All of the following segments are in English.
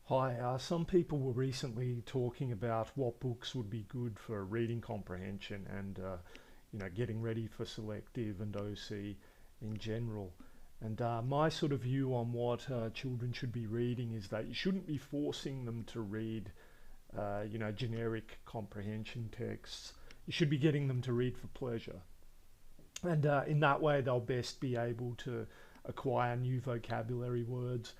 Hi, some people were recently talking about what books would be good for reading comprehension and getting ready for selective and OC in general. And my sort of view on what children should be reading is that you shouldn't be forcing them to read generic comprehension texts. You should be getting them to read for pleasure. And in that way, they'll best be able to acquire new vocabulary words.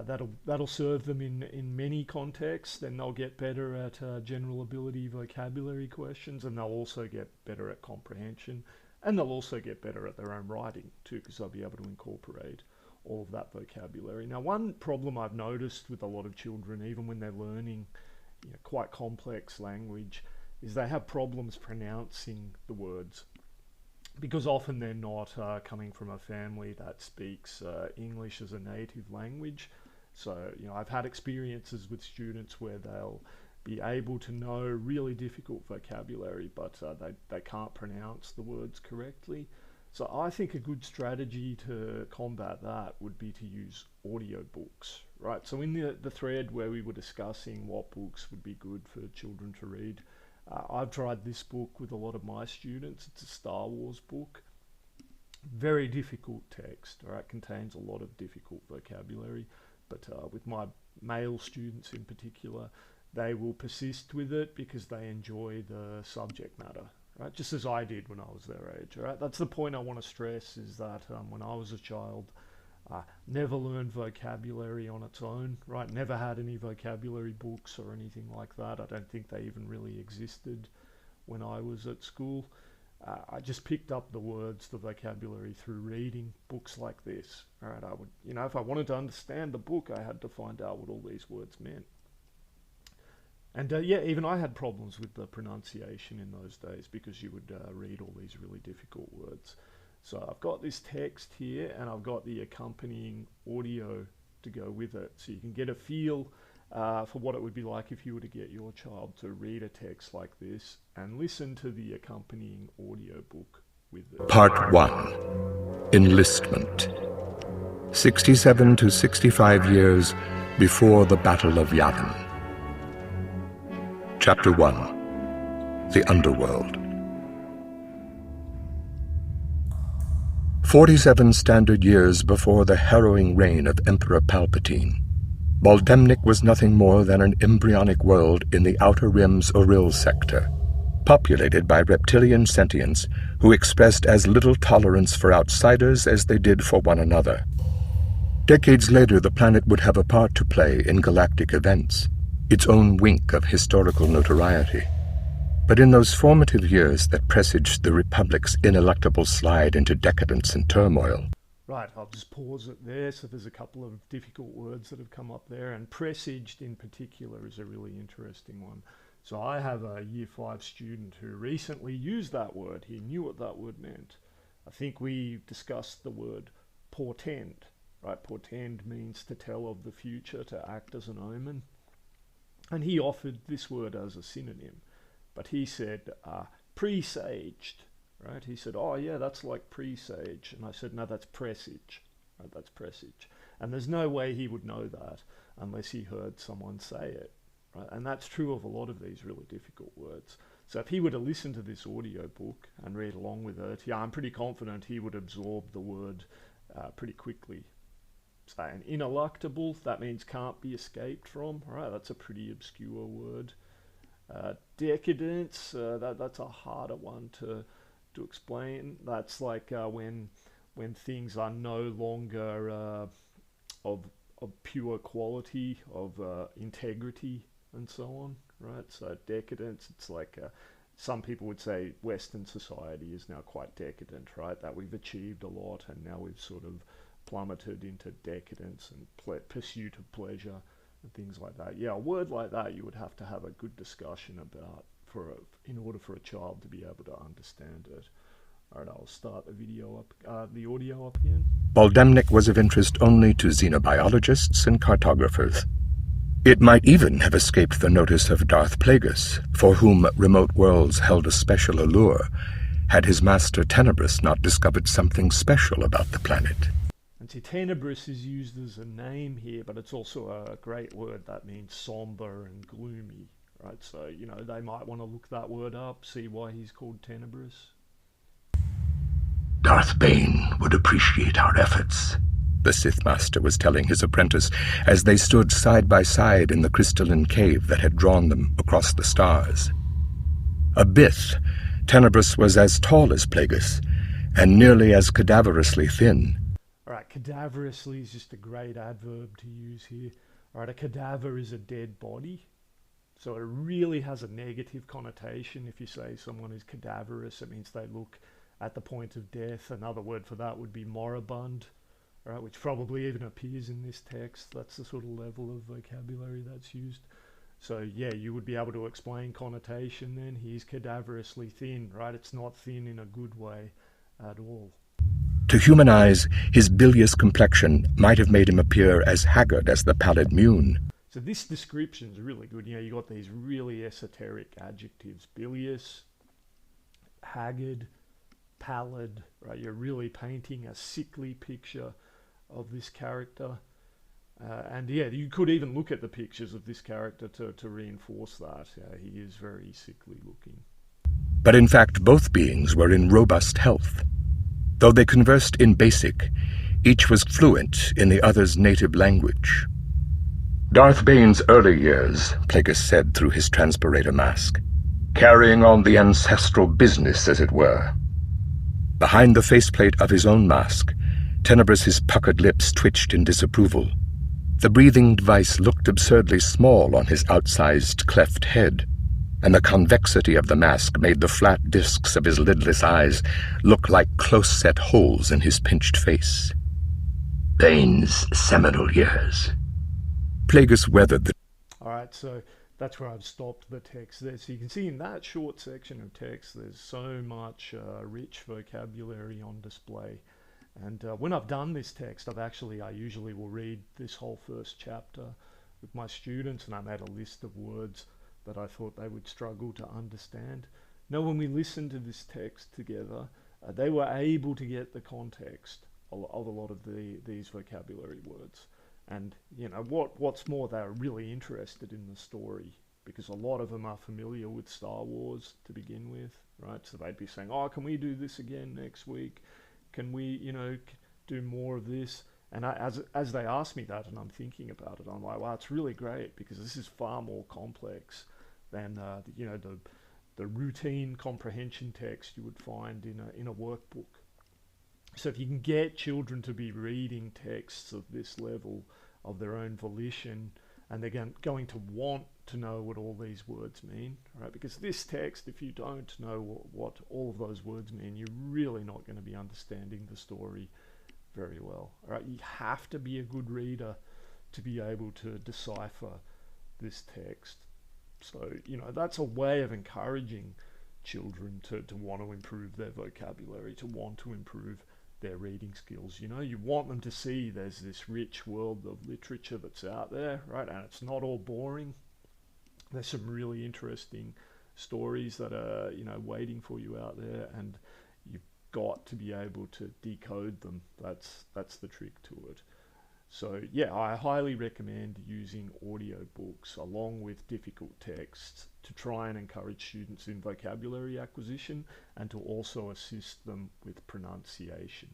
That'll serve them in many contexts. Then they'll get better at general ability vocabulary questions, and they'll also get better at comprehension, and they'll also get better at their own writing too, because they'll be able to incorporate all of that vocabulary. Now, one problem I've noticed with a lot of children, even when they're learning quite complex language, is they have problems pronouncing the words, because often they're not coming from a family that speaks English as a native language. So, I've had experiences with students where they'll be able to know really difficult vocabulary, but they can't pronounce the words correctly. So I think a good strategy to combat that would be to use audiobooks, right? So in the thread where we were discussing what books would be good for children to read, I've tried this book with a lot of my students. It's a Star Wars book. Very difficult text, all right? Contains a lot of difficult vocabulary. But with my male students in particular, they will persist with it because they enjoy the subject matter, right? Just as I did when I was their age, all right? That's the point I want to stress, is that when I was a child, never learned vocabulary on its own, right? Never had any vocabulary books or anything like that. I don't think they even really existed when I was at school. I just picked up the words, the vocabulary, through reading books like this. All right, I would, if I wanted to understand the book, I had to find out what all these words meant. And even I had problems with the pronunciation in those days, because you would read all these really difficult words. So I've got this text here, and I've got the accompanying audio to go with it. So you can get a feel for what it would be like if you were to get your child to read a text like this and listen to the accompanying audio book with it. Part 1. Enlistment. 67 to 65 years before the Battle of Yavin. Chapter 1. The Underworld. 47 standard years before the harrowing reign of Emperor Palpatine, Baldemnik was nothing more than an embryonic world in the Outer Rim's Oril sector, populated by reptilian sentients who expressed as little tolerance for outsiders as they did for one another. Decades later, the planet would have a part to play in galactic events, its own wink of historical notoriety. But in those formative years that presaged the Republic's ineluctable slide into decadence and turmoil. Right, I'll just pause it there. So there's a couple of difficult words that have come up there, and presaged in particular is a really interesting one. So I have a Year 5 student who recently used that word. He knew what that word meant. I think we discussed the word portend, right? Portend means to tell of the future, to act as an omen. And he offered this word as a synonym. But he said presaged, right? He said, oh yeah, that's like presage. And I said, no, that's presage, right? That's presage. And there's no way he would know that unless he heard someone say it, right? And that's true of a lot of these really difficult words. So if he were to listen to this audio book and read along with it, yeah, I'm pretty confident he would absorb the word pretty quickly. So an ineluctable, that means can't be escaped from, right? That's a pretty obscure word. Decadence, that's a harder one to explain. That's like when things are no longer of pure quality, of integrity, and so on, right? So decadence, it's like some people would say Western society is now quite decadent, right? That we've achieved a lot, and now we've sort of plummeted into decadence and pursuit of pleasure and things like that. Yeah, a word like that you would have to have a good discussion about in order for a child to be able to understand it. All right, I'll start the audio up again. Baldemnik was of interest only to xenobiologists and cartographers. It might even have escaped the notice of Darth Plagueis, for whom remote worlds held a special allure, had his master Tenebrous not discovered something special about the planet. And See, tenebrous is used as a name here, but it's also a great word that means somber and gloomy, right? So, you know, they might want to look that word up, see why he's called tenebrous. Darth Bane would appreciate our efforts, the Sith Master was telling his apprentice as they stood side by side in the crystalline cave that had drawn them across the stars. A Bith, Tenebrous was as tall as Plagueis, and nearly as cadaverously thin. All right, cadaverously is just a great adverb to use here. All right, a cadaver is a dead body, so it really has a negative connotation. If you say someone is cadaverous, it means they look at the point of death. Another word for that would be moribund, right, which probably even appears in this text. That's the sort of level of vocabulary that's used. So yeah, you would be able to explain connotation then. He's cadaverously thin, right? It's not thin in a good way at all. To human eyes, his bilious complexion might have made him appear as haggard as the pallid moon. So this description is really good. You know, you got these really esoteric adjectives: bilious, haggard, pallid, right? You're really painting a sickly picture of this character. And yeah, you could even look at the pictures of this character to reinforce that. He is very sickly looking. But in fact, both beings were in robust health. Though they conversed in basic, each was fluent in the other's native language. Darth Bane's early years, Plagueis said through his transpirator mask, carrying on the ancestral business, as it were. Behind the faceplate of his own mask, Tenebrous' puckered lips twitched in disapproval. The breathing device looked absurdly small on his outsized cleft head, and the convexity of the mask made the flat discs of his lidless eyes look like close-set holes in his pinched face. Bane's seminal years. Plagueis weathered the... All right, so that's where I've stopped the text there. So you can see in that short section of text, there's so much rich vocabulary on display. And when I've done this text, I usually will read this whole first chapter with my students, and I made a list of words that I thought they would struggle to understand. Now, when we listened to this text together, they were able to get the context of a lot of these vocabulary words. And, you know, what's more, they're really interested in the story, because a lot of them are familiar with Star Wars to begin with, right? So they'd be saying, oh, can we do this again next week? Can we, you know, do more of this? And as they ask me that and I'm thinking about it, I'm like, wow, it's really great, because this is far more complex than, you know, the routine comprehension text you would find in a workbook. So if you can get children to be reading texts of this level of their own volition, and they're going to want to know what all these words mean, right? Because this text, if you don't know what all of those words mean, you're really not going to be understanding the story very well. All right, you have to be a good reader to be able to decipher this text. So, you know, that's a way of encouraging children to want to improve their vocabulary, to want to improve their reading skills. You know, you want them to see there's this rich world of literature that's out there, right? And it's not all boring. There's some really interesting stories that are, you know, waiting for you out there, and you've got to be able to decode them. That's the trick to it. So yeah, I highly recommend using audiobooks along with difficult texts to try and encourage students in vocabulary acquisition, and to also assist them with pronunciation.